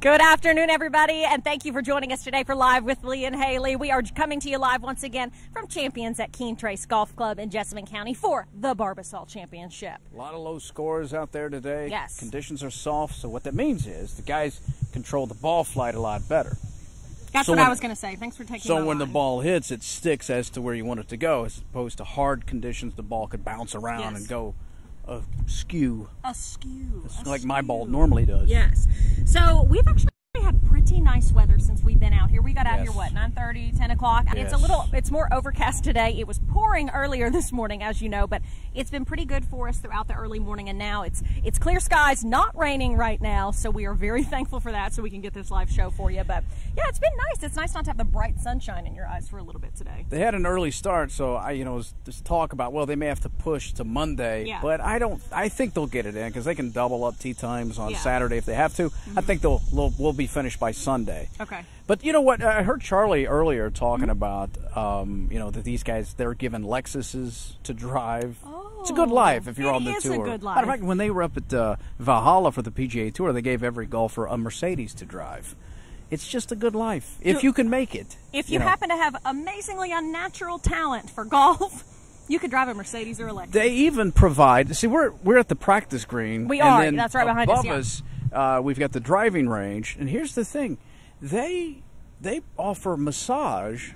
Good afternoon, everybody, and thank you for joining us today for Live with Lee and Hayley. We are coming to you live once again from Champions at Keene Trace Golf Club in Jessamine County for the Barbasol Championship. A lot of low scores out there today. Yes. Conditions are soft, so what that means is the guys control the ball flight a lot better. That's what I was going to say. Thanks for taking So when the ball hits, it sticks as to where you want it to go, as opposed to hard conditions, the ball could bounce around and go askew. Askew. It's like my ball normally does. Yes. So we've actually had pretty nice weather since we've been out here. We got out here, what, 9:30, 10 o'clock? Yes. It's more overcast today. It was pouring earlier this morning, as you know, but it's been pretty good for us throughout the early morning, and now it's clear skies, not raining right now, so we are very thankful for that, so we can get this live show for you. But yeah, it's been nice. It's nice not to have the bright sunshine in your eyes for a little bit today. They had an early start, so this talk about, well, they may have to push to Monday, but I think they'll get it in because they can double up tee times on Saturday if they have to. I think we'll be finished by Sunday. Okay. But you know what? I heard Charlie earlier talking about, that these guys, they're given Lexuses to drive. Oh, it's a good life if you're on the tour. It is a good life. Matter of fact, when they were up at Valhalla for the PGA Tour, they gave every golfer a Mercedes to drive. It's just a good life if you can make it. If you happen to have amazingly unnatural talent for golf, you could drive a Mercedes or a Lexus. They even provide. See, we're at the practice green. We are. Then that's right behind us. Above us, we've got the driving range, and here's the thing: they offer massage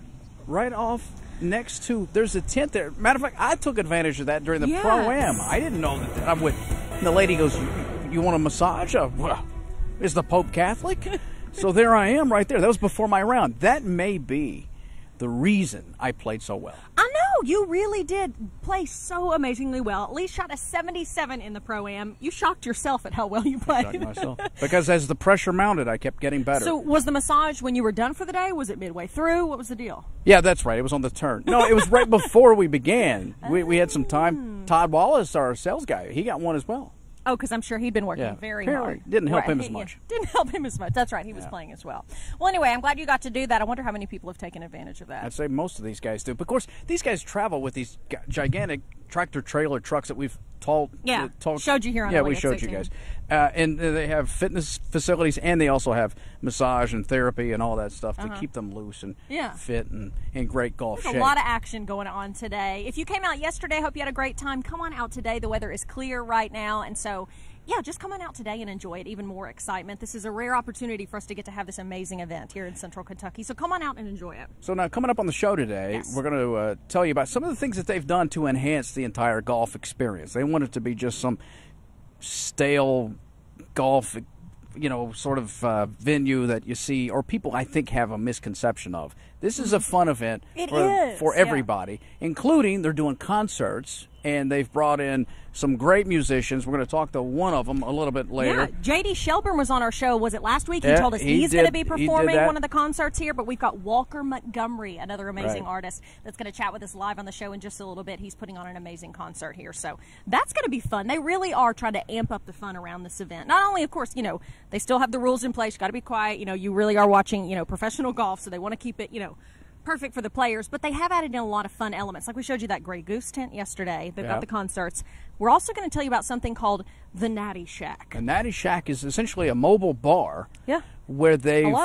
right off next to. There's a tent there. Matter of fact, I took advantage of that during the Pro-Am. I didn't know that. I'm with. And the lady goes, "You want a massage? Well, is the Pope Catholic?" So there I am right there. That was before my round. That may be the reason I played so well. I know. You really did play so amazingly well. At least shot a 77 in the Pro-Am. You shocked yourself at how well you played. Shocked myself. Because as the pressure mounted, I kept getting better. So was the massage when you were done for the day? Was it midway through? What was the deal? Yeah, that's right. It was on the turn. No, it was right before we began. We had some time. Todd Wallace, our sales guy, he got one as well. Oh, because I'm sure he'd been working very hard. Didn't help him as much. Didn't help him as much. That's right. He was playing as well. Well, anyway, I'm glad you got to do that. I wonder how many people have taken advantage of that. I'd say most of these guys do. But of course, these guys travel with these gigantic tractor-trailer trucks that we've showed you here on Yeah, we showed you guys. And they have fitness facilities, and they also have massage and therapy and all that stuff to keep them loose and fit and in great golf shape. There's a lot of action going on today. If you came out yesterday, hope you had a great time. Come on out today. The weather is clear right now, and so yeah, just come on out today and enjoy it. Even more excitement. This is a rare opportunity for us to get to have this amazing event here in Central Kentucky. So come on out and enjoy it. So now, coming up on the show today, we're going to tell you about some of the things that they've done to enhance the entire golf experience. They want it to be just some stale golf, sort of venue that you see, or people I think have a misconception of. This is a fun event for everybody, including they're doing concerts, and they've brought in some great musicians. We're going to talk to one of them a little bit later. Yeah, J.D. Shelburne was on our show. Was it last week? He told us he's going to be performing one of the concerts here, but we've got Walker Montgomery, another amazing artist, that's going to chat with us live on the show in just a little bit. He's putting on an amazing concert here, so that's going to be fun. They really are trying to amp up the fun around this event. Not only, of course, they still have the rules in place. You've got to be quiet. You really are watching, professional golf, so they want to keep it, perfect for the players, but they have added in a lot of fun elements. Like we showed you that Grey Goose tent yesterday. They've got the concerts. We're also going to tell you about something called the Natty Shack. The Natty Shack is essentially a mobile bar where they've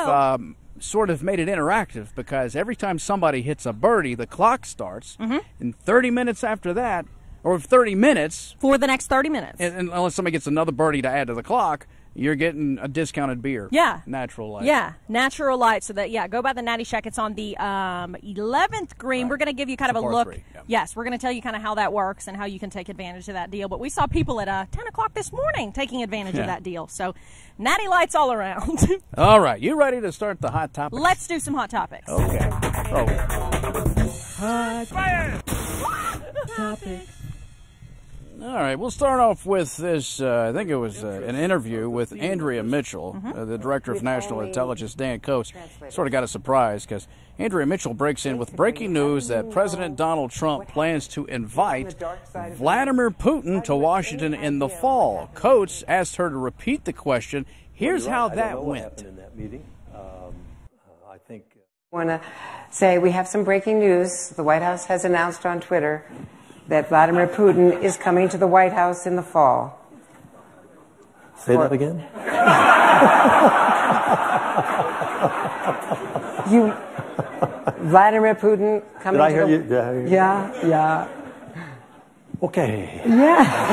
sort of made it interactive, because every time somebody hits a birdie, the clock starts, and 30 minutes after that, or 30 minutes. For the next 30 minutes. And unless somebody gets another birdie to add to the clock, you're getting a discounted beer. Yeah. Natural Light. Yeah, Natural Light. So go by the Natty Shack. It's on the 11th green. Right. We're going to give you kind of a look. Yes, we're going to tell you kind of how that works and how you can take advantage of that deal. But we saw people at 10 o'clock this morning taking advantage of that deal. So Natty Lights all around. All right. You ready to start the Hot Topics? Let's do some Hot Topics. Okay. Hot Topics. All right, we'll start off with this, I think it was an interview with Andrea Mitchell, the Director of National Intelligence, Dan Coates. Sort of got a surprise because Andrea Mitchell breaks in with breaking news that President Donald Trump plans to invite Vladimir Putin to Washington in the fall. Coates asked her to repeat the question. Here's how that went. I want to say we have some breaking news. The White House has announced on Twitter that Vladimir Putin is coming to the White House in the fall. Say that again? You, Vladimir Putin coming Did I to hear the... you? Did I hear you? Yeah. Okay. Yeah.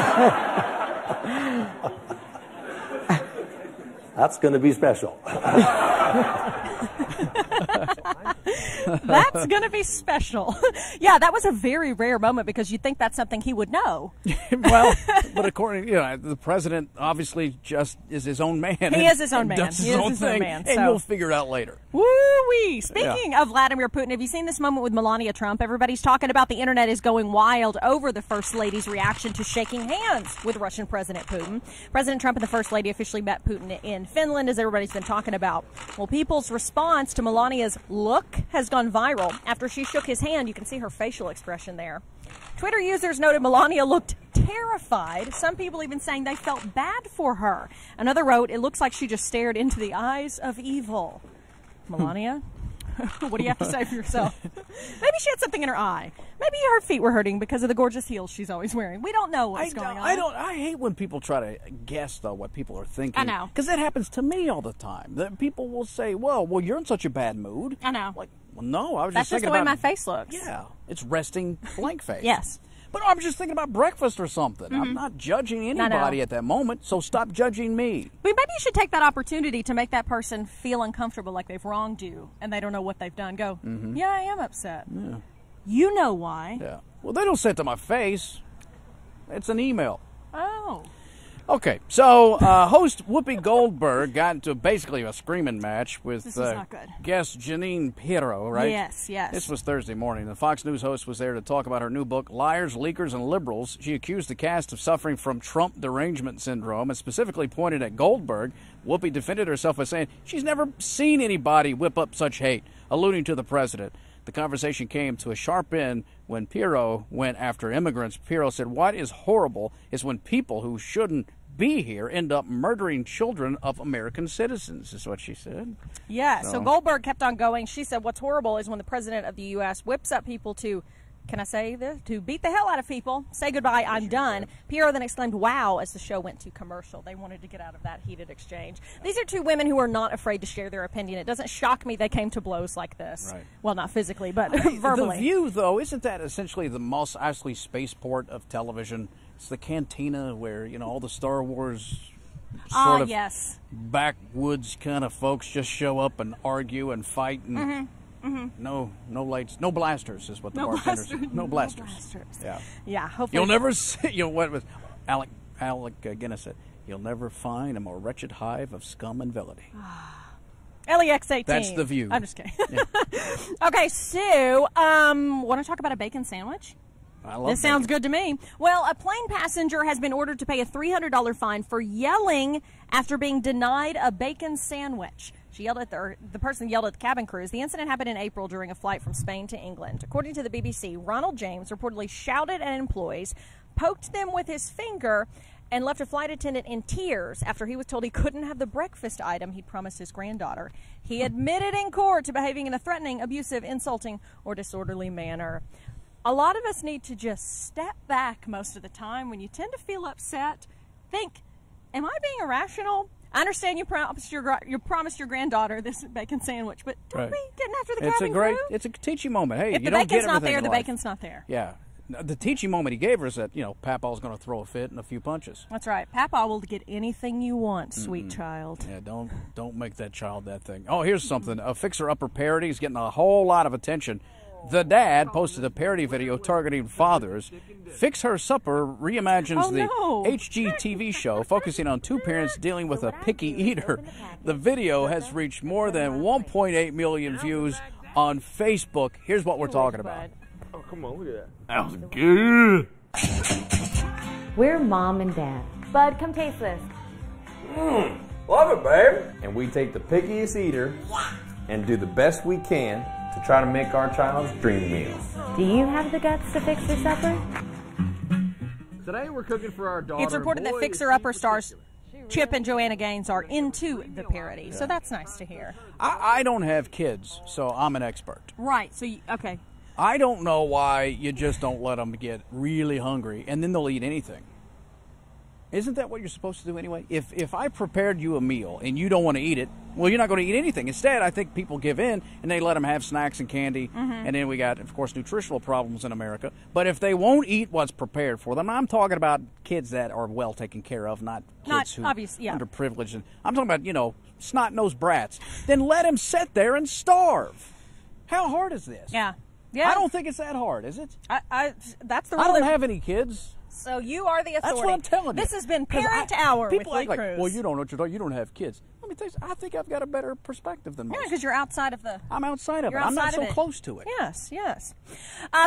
That's going to be special. That's going to be special. Yeah, that was a very rare moment because you'd think that's something he would know. Well, but according, the president obviously just is his own man. He is his own man. Does his own thing, and you'll figure it out later. Woo-wee! Speaking of Vladimir Putin, have you seen this moment with Melania Trump? Everybody's talking about the internet is going wild over the First Lady's reaction to shaking hands with Russian President Putin. President Trump and the First Lady officially met Putin in Finland, as everybody's been talking about. Well, people's response to Melania's look has gone viral. After she shook his hand, you can see her facial expression there. Twitter users noted Melania looked terrified. Some people even saying they felt bad for her. Another wrote, it looks like she just stared into the eyes of evil. Melania, what do you have to say for yourself? Maybe she had something in her eye. Maybe her feet were hurting because of the gorgeous heels she's always wearing. We don't know what's going on. I hate when people try to guess, though, what people are thinking. I know. Because that happens to me all the time. That people will say, well, you're in such a bad mood. I know. Like, well, no, I was That's just thinking the way about... my face looks. Yeah, it's resting blank face. Yes. But I was just thinking about breakfast or something. I'm not judging anybody at that moment, so stop judging me. But maybe you should take that opportunity to make that person feel uncomfortable, like they've wronged you, and they don't know what they've done. Go, yeah, I am upset. Yeah. You know why. Yeah. Well, they don't say it to my face. It's an email. Oh. Okay, so host Whoopi Goldberg got into basically a screaming match with guest Jeanine Pirro, right? Yes. This was Thursday morning. The Fox News host was there to talk about her new book, Liars, Leakers, and Liberals. She accused the cast of suffering from Trump derangement syndrome and specifically pointed at Goldberg. Whoopi defended herself by saying she's never seen anybody whip up such hate, alluding to the president. The conversation came to a sharp end when Pirro went after immigrants. Pirro said, what is horrible is when people who shouldn't be here end up murdering children of American citizens, is what she said. Yeah, so Goldberg kept on going. She said what's horrible is when the president of the U.S. whips up people to, can I say this? To beat the hell out of people, say goodbye, I'm done. Pirro then exclaimed, wow, as the show went to commercial. They wanted to get out of that heated exchange. These are two women who are not afraid to share their opinion. It doesn't shock me they came to blows like this. Right. Well, not physically, but verbally. The View, though, isn't that essentially the Mos Eisley spaceport of television? It's the cantina where, all the Star Wars sort of backwoods kind of folks just show up and argue and fight and no lights, no blasters is what the bartenders say. No blasters. Yeah. Hopefully you'll never see. What was Alec Guinness said? You'll never find a more wretched hive of scum and villainy. LEX18. That's The View. I'm just kidding. Yeah. Okay, so want to talk about a bacon sandwich? This sounds good to me. Well, a plane passenger has been ordered to pay a $300 fine for yelling after being denied a bacon sandwich. She yelled at the person yelled at the cabin crews. The incident happened in April during a flight from Spain to England. According to the BBC, Ronald James reportedly shouted at employees, poked them with his finger, and left a flight attendant in tears after he was told he couldn't have the breakfast item he'd promised his granddaughter. He admitted in court to behaving in a threatening, abusive, insulting, or disorderly manner. A lot of us need to just step back most of the time when you tend to feel upset. Think, am I being irrational? I understand you promised your granddaughter this bacon sandwich, but don't be getting after the cabin crew. It's a teaching moment. Hey, if you the don't get bacon's not there, everything the in life. bacon's not there. Yeah. The teaching moment he gave her is that, Papaw's going to throw a fit and a few punches. That's right. Papaw will get anything you want, sweet child. Yeah, don't make that child that thing. Oh, here's something. A Fixer-Upper Parody is getting a whole lot of attention. The Dad posted a parody video targeting fathers. Fix Her Supper reimagines the HGTV show, focusing on two parents dealing with a picky eater. The video has reached more than 1.8 million views on Facebook. Here's what we're talking about. Oh, come on, look at that. That was good. We're Mom and Dad. Bud, come taste this. Love it, babe. And we take the pickiest eater and do the best we can to try to make our child's dream meal. Do you have the guts to fix your supper? Today we're cooking for our daughter. It's reported that Fixer-Upper stars Chip and Joanna Gaines are into the parody, so that's nice to hear. I don't have kids, so I'm an expert. Right, so, okay. I don't know why you just don't let them get really hungry, and then they'll eat anything. Isn't that what you're supposed to do anyway? If I prepared you a meal and you don't want to eat it, well, you're not going to eat anything. Instead, I think people give in and they let them have snacks and candy. And then we got, of course, nutritional problems in America. But if they won't eat what's prepared for them, I'm talking about kids that are well taken care of, not kids who are underprivileged. And I'm talking about, you know, snot-nosed brats. Then let them sit there and starve. How hard is this? Yeah. I don't think it's that hard, is it? That's the I don't have any kids. So you are the authority. That's what I'm telling you. This has been Parent Hour with Lee Cruz. Well, you don't know what you're talking. You don't have kids. Let me tell you, I think I've got a better perspective than most. Yeah, because you're outside of the... I'm outside of it. I'm not so close to it. Yes, yes.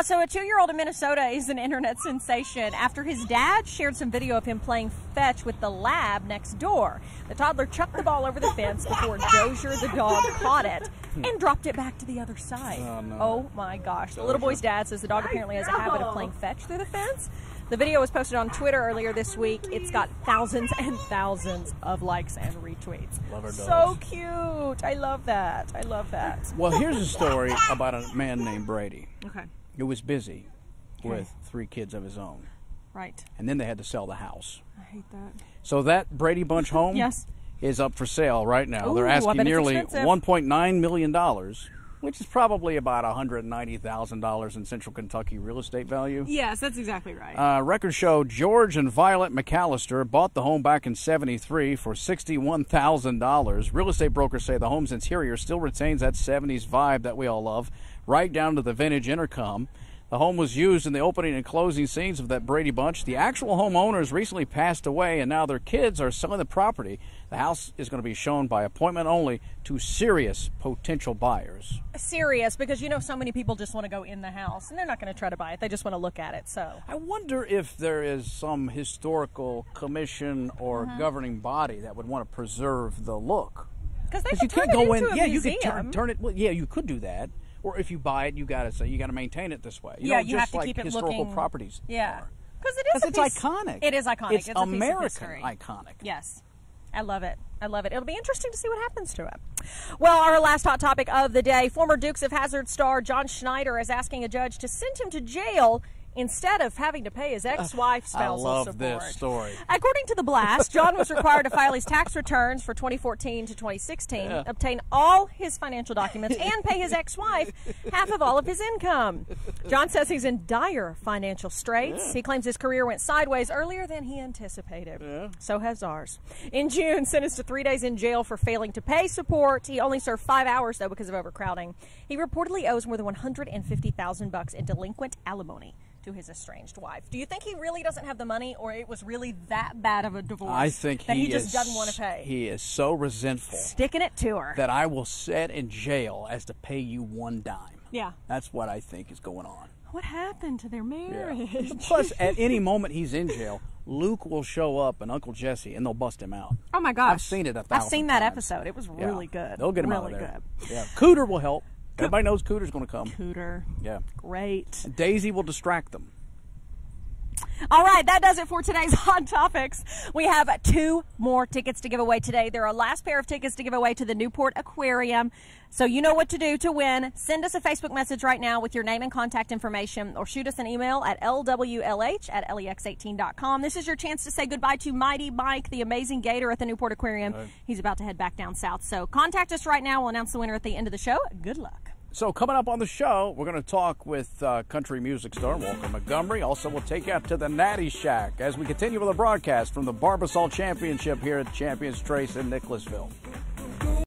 So a 2-year-old in Minnesota is an internet sensation after his dad shared some video of him playing fetch with the lab next door. The toddler chucked the ball over the fence before Dozier the dog caught it and dropped it back to the other side. Oh, no. Oh my gosh. The little boy's dad says the dog apparently has a habit of playing fetch through the fence. The video was posted on Twitter earlier this week. It's got thousands and thousands of likes and retweets. Love our dogs. So cute. I love that. I love that. Well, here's a story about a man named Brady. Okay. Who was busy with 3 kids of his own. Right. And then they had to sell the house. I hate that. So that Brady Bunch home is up for sale right now. Ooh, they're asking nearly $1.9 million, which is probably about $190,000 in Central Kentucky real estate value. Yes, that's exactly right. Records show George and Violet McAllister bought the home back in '73 for $61,000. Real estate brokers say the home's interior still retains that 70s vibe that we all love, right down to the vintage intercom. The home was used in the opening and closing scenes of that Brady Bunch. The actual homeowners recently passed away, and now their kids are selling the property. The house is going to be shown by appointment only to serious potential buyers. Serious, because you know so many people just want to go in the house, and they're not going to try to buy it. They just want to look at it. So I wonder if there is some historical commission or governing body that would want to preserve the look. Because they could turn it into a museum. You could turn it. Well, yeah, you could do that. Or if you buy it, you got to maintain it this way. You you have to keep it historical looking, properties. Yeah, because it's iconic. It is iconic. It's American iconic. Yes, I love it. I love it. It'll be interesting to see what happens to it. Well, our last hot topic of the day: former Dukes of Hazzard star John Schneider is asking a judge to send him to jail instead of having to pay his ex-wife spousal support. I love this story. According to The Blast, John was required to file his tax returns for 2014 to 2016, obtain all his financial documents, and pay his ex-wife half of all of his income. John says he's in dire financial straits. He claims his career went sideways earlier than he anticipated. So has ours. In June, sentenced to 3 days in jail for failing to pay support. He only served 5 hours, though, because of overcrowding. He reportedly owes more than $150,000 in delinquent alimony to his estranged wife. Do you think he really doesn't have the money, or it was really that bad of a divorce? I think that he just doesn't want to pay. He is so resentful, sticking it to her, that I will sit in jail as to pay you one dime. Yeah, that's what I think is going on. What happened to their marriage? Yeah. Plus, at any moment he's in jail, Luke will show up and Uncle Jesse, and they'll bust him out. Oh my gosh, I've seen it 1,000 I've seen that times. episode. It was really good. They'll get him really out of there. Good. Yeah, Cooter will help. Everybody knows Cooter's going to come. Cooter. Yeah. Great. And Daisy will distract them. All right, that does it for today's Hot Topics. We have 2 more tickets to give away today. They're our last pair of tickets to give away to the Newport Aquarium. So you know what to do to win. Send us a Facebook message right now with your name and contact information, or shoot us an email at lwlh@lex18.com. This is your chance to say goodbye to Mighty Mike, the amazing gator at the Newport Aquarium. He's about to head back down south. So contact us right now. We'll announce the winner at the end of the show. Good luck. So coming up on the show, we're going to talk with country music star Walker Montgomery. Also, we'll take you out to the Natty Shack as we continue with the broadcast from the Barbasol Championship here at Champions Trace in Nicholasville.